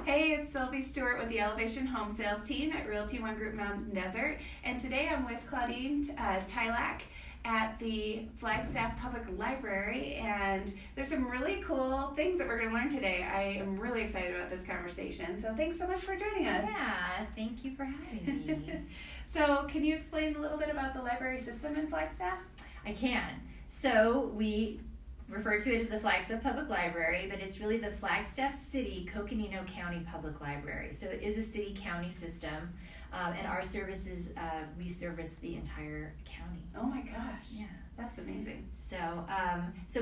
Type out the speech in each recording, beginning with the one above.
Hey, it's Sylvie Stewart with the Elevation Home Sales Team at Realty One Group Mountain Desert, and today I'm with Claudine Tylak at the Flagstaff Public Library, and there's some really cool things that we're going to learn today. I am really excited about this conversation, so thanks so much for joining us. Yeah, thank you for having me. So can you explain a little bit about the library system in Flagstaff? I can. So we refer to it as the Flagstaff Public Library, but it's really the Flagstaff City, Coconino County Public Library. So it is a city-county system, and our services, we service the entire county. Oh my gosh. Yeah. That's amazing. So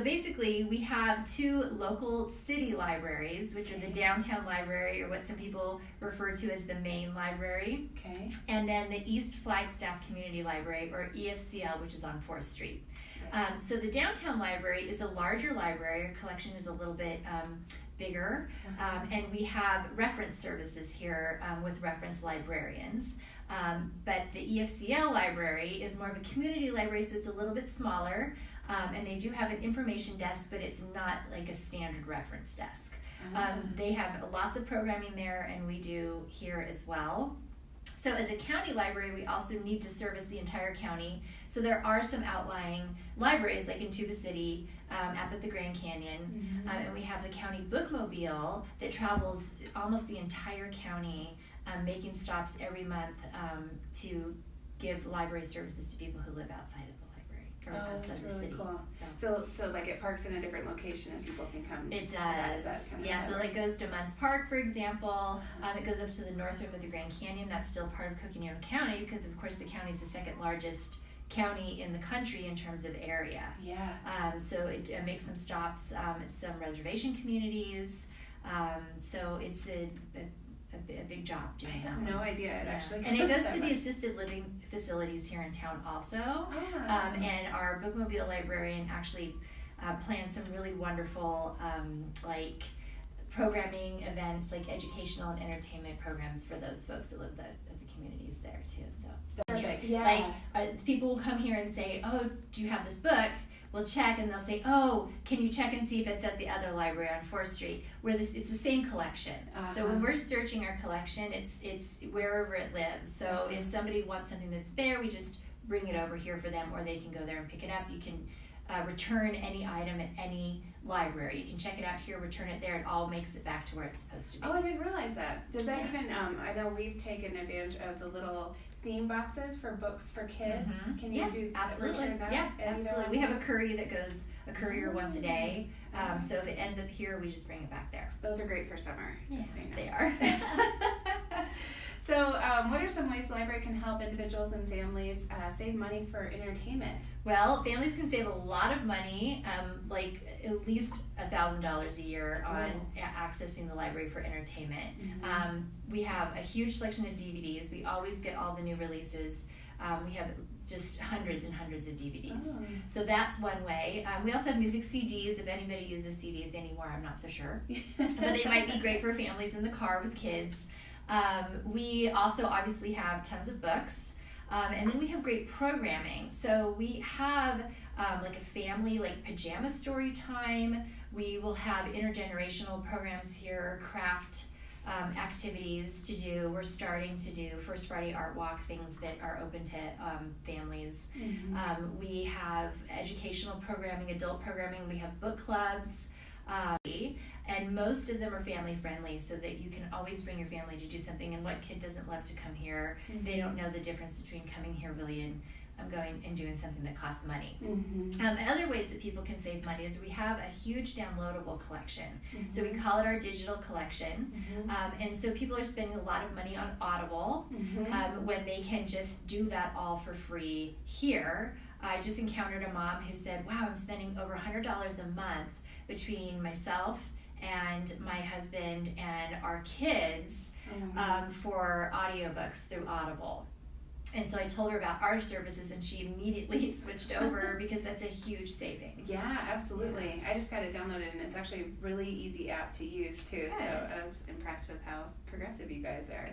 basically we have two local city libraries, which are the downtown library, or what some people refer to as the main library. Okay. And then the East Flagstaff Community Library, or EFCL, which is on 4th Street. So the downtown library is a larger library. Our collection is a little bit bigger, and we have reference services here with reference librarians. But the EFCL library is more of a community library, so it's a little bit smaller, and they do have an information desk, but it's not like a standard reference desk. They have lots of programming there, and we do here as well. So as a county library, we also need to service the entire county. So there are some outlying libraries, like in Tuba City, up at the Grand Canyon, and we have the county bookmobile that travels almost the entire county, making stops every month to give library services to people who live outside of the library or outside of the city. Cool. So like it parks in a different location and people can come. It does. Yeah, so it goes to Munns Park, for example. It goes up to the north rim of the Grand Canyon. That's still part of Coconino County because, of course, the county is the second largest county in the country in terms of area. Yeah. So it makes some stops at some reservation communities. So it's a big job doing that. I have no idea. It actually. And it goes to the assisted living facilities here in town also. And our bookmobile librarian actually plans some really wonderful like programming events, like educational and entertainment programs for those folks that live the communities there too. So it's perfect. Yeah. Like people will come here and say, "Oh, do you have this book?" We'll check, and they'll say, "Oh, can you check and see if it's at the other library on 4th Street?" Where it's the same collection. So when we're searching our collection, it's wherever it lives. So if somebody wants something that's there, we just bring it over here for them, or they can go there and pick it up. You can return any item at any library. You can check it out here, return it there. It all makes it back to where it's supposed to be. Oh, I didn't realize that. Does that even? I know we've taken advantage of the little theme boxes for books for kids. Can you do absolutely? That? Yeah, absolutely. We have a courier once a day. So if it ends up here, we just bring it back there. Those are great for summer. Just so you know. They are. So, what are some ways the library can help individuals and families save money for entertainment? Well, families can save a lot of money, like at least $1,000 a year on accessing the library for entertainment. We have a huge selection of DVDs. We always get all the new releases. We have just hundreds and hundreds of DVDs. So that's one way. We also have music CDs. If anybody uses CDs anymore, I'm not so sure. But they might be great for families in the car with kids. We also obviously have tons of books, and then we have great programming. So we have like a family pajama story time. We will have intergenerational programs here, craft activities to do. We're starting to do First Friday Art Walk, things that are open to families. We have educational programming, adult programming. We have book clubs. And most of them are family friendly, so that you can always bring your family to do something. And what kid doesn't love to come here? They don't know the difference between coming here really and going and doing something that costs money. Other ways that people can save money is we have a huge downloadable collection. So we call it our digital collection. And so people are spending a lot of money on Audible when they can just do that all for free here. I just encountered a mom who said, "Wow, I'm spending over $100 a month between myself and my husband and our kids for audiobooks through Audible." And so I told her about our services, and she immediately switched over because that's a huge savings. Yeah, absolutely. I just got it downloaded, and it's actually a really easy app to use too. Good. So I was impressed with how progressive you guys are.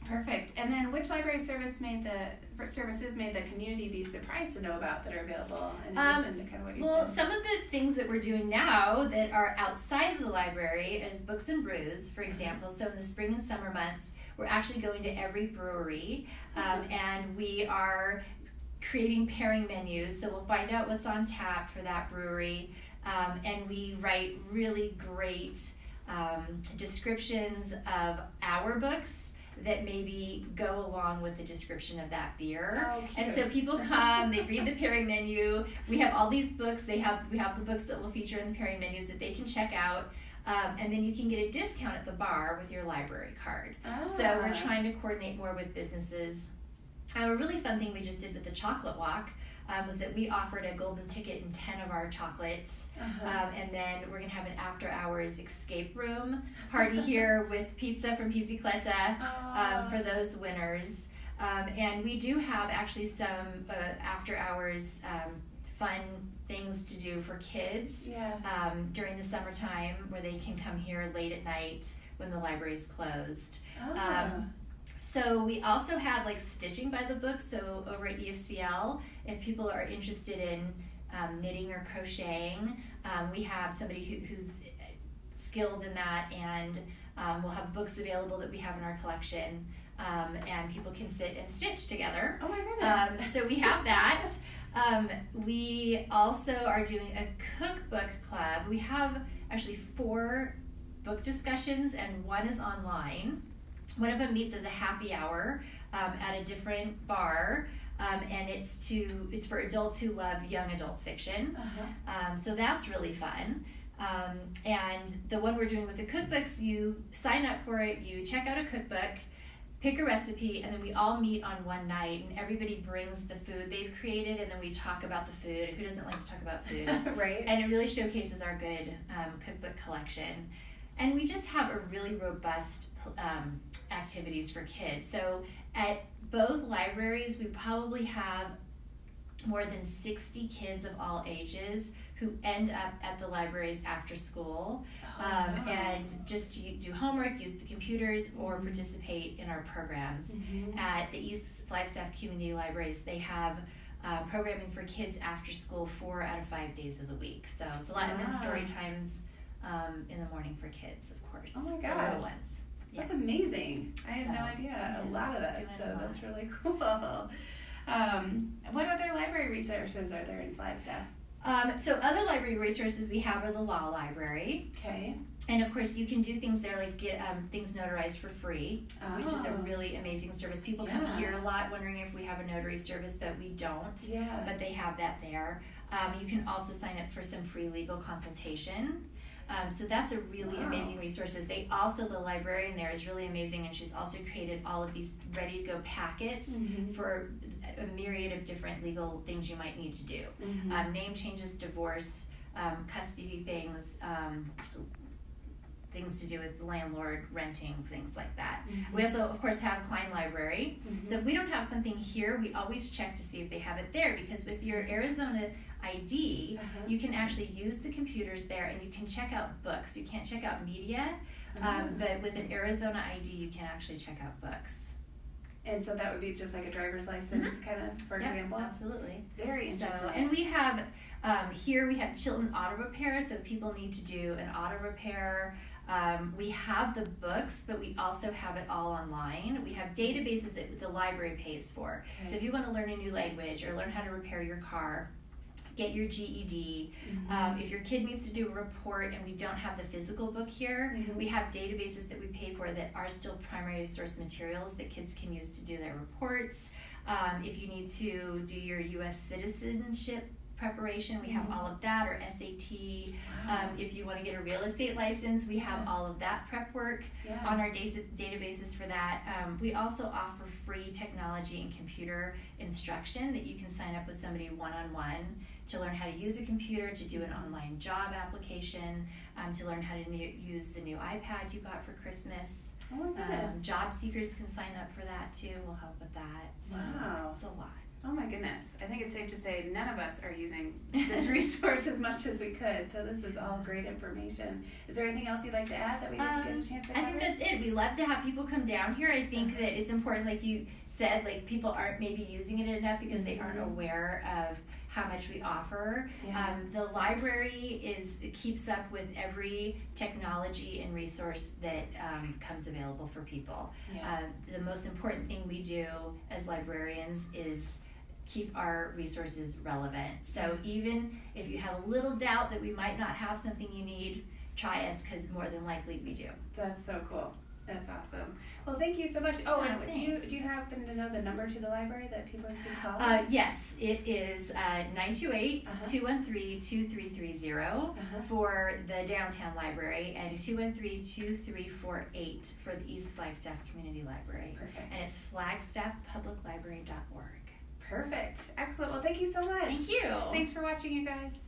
Perfect. And then which library services made the community be surprised to know about that are available in addition to kind of what you said? Some of the things that we're doing now that are outside of the library is Books and Brews, for example. So in the spring and summer months, we're actually going to every brewery, and we are creating pairing menus. So we'll find out what's on tap for that brewery, and we write really great descriptions of our books that maybe go along with the description of that beer. Oh, cute. And so people come, they read the pairing menu. We have all these books. We have the books that will feature in the pairing menus that they can check out. And then you can get a discount at the bar with your library card. So we're trying to coordinate more with businesses. A really fun thing we just did with the chocolate walk was that we offered a golden ticket in 10 of our chocolates. And then we're going to have an after hours escape room party here with pizza from Piscicletta for those winners. And we do have actually some after hours fun things to do for kids during the summertime, where they can come here late at night when the library's closed. So we also have like stitching by the book. So over at EFCL, if people are interested in knitting or crocheting, we have somebody who's skilled in that, and we'll have books available that we have in our collection, and people can sit and stitch together. Oh my goodness. So we have that. We also are doing a cookbook club. We have actually 4 book discussions, and one is online. One of them meets as a happy hour at a different bar, and it's for adults who love young adult fiction. So that's really fun. And the one we're doing with the cookbooks, you sign up for it, you check out a cookbook, pick a recipe, and then we all meet on one night, and everybody brings the food they've created, and then we talk about the food. Who doesn't like to talk about food? Right. And it really showcases our good cookbook collection. And we just have a really robust activities for kids. So at both libraries, we probably have more than 60 kids of all ages who end up at the libraries after school and just do homework, use the computers, or participate in our programs. At the East Flagstaff Community Libraries, they have programming for kids after school 4 out of 5 days of the week. So it's a lot. And then story times in the morning for kids, of course. Oh my gosh. The little ones. Yeah. That's amazing. I had no idea. A lot of that. So that's really cool. What other library resources are there in Flagstaff? So other library resources we have are the law library. Okay. And of course you can do things there like get things notarized for free, which is a really amazing service. People come here a lot wondering if we have a notary service, but we don't. But they have that there. You can also sign up for some free legal consultation. So that's a really amazing resources. The librarian there is really amazing, and she's also created all of these ready to go packets for a myriad of different legal things you might need to do. Name changes, divorce, custody things, things to do with the landlord, renting, things like that. We also, of course, have Klein Library. So if we don't have something here, we always check to see if they have it there, because with your Arizona ID, you can actually use the computers there and you can check out books. You can't check out media, but with an Arizona ID, you can actually check out books. And so that would be just like a driver's license, kind of, for example? Absolutely. Very interesting. So, and we have, here we have Chilton Auto Repair, so if people need to do an auto repair, we have the books, but we also have it all online. We have databases that the library pays for. So if you want to learn a new language or learn how to repair your car, get your GED. If your kid needs to do a report and we don't have the physical book here, we have databases that we pay for that are still primary source materials that kids can use to do their reports. If you need to do your U.S. citizenship preparation, we have all of that, or SAT. If you want to get a real estate license, we have all of that prep work on our databases for that. We also offer free technology and computer instruction that you can sign up with somebody one-on-one to learn how to use a computer, to do an online job application, to learn how to use the new iPad you got for Christmas. Oh my goodness. Job seekers can sign up for that too. We'll help with that. So it's a lot. Oh my goodness. I think it's safe to say none of us are using this resource as much as we could. So this is all great information. Is there anything else you'd like to add that we didn't get a chance to cover? I think that's it. We love to have people come down here. I think that it's important, like you said, like people aren't maybe using it enough because they aren't aware of how much we offer. Yeah. The library keeps up with every technology and resource that comes available for people. Yeah. The most important thing we do as librarians is keep our resources relevant. So even if you have a little doubt that we might not have something you need, try us, because more than likely we do. That's so cool. That's awesome. Well, thank you so much. Oh, and do you happen to know the number to the library that people can call? Yes, it is 928-213-2330 for the downtown library, and 213-2348 for the East Flagstaff Community Library. Perfect. And it's flagstaffpubliclibrary.org. Perfect. Excellent. Well, thank you so much. Thank you. Thanks for watching, you guys.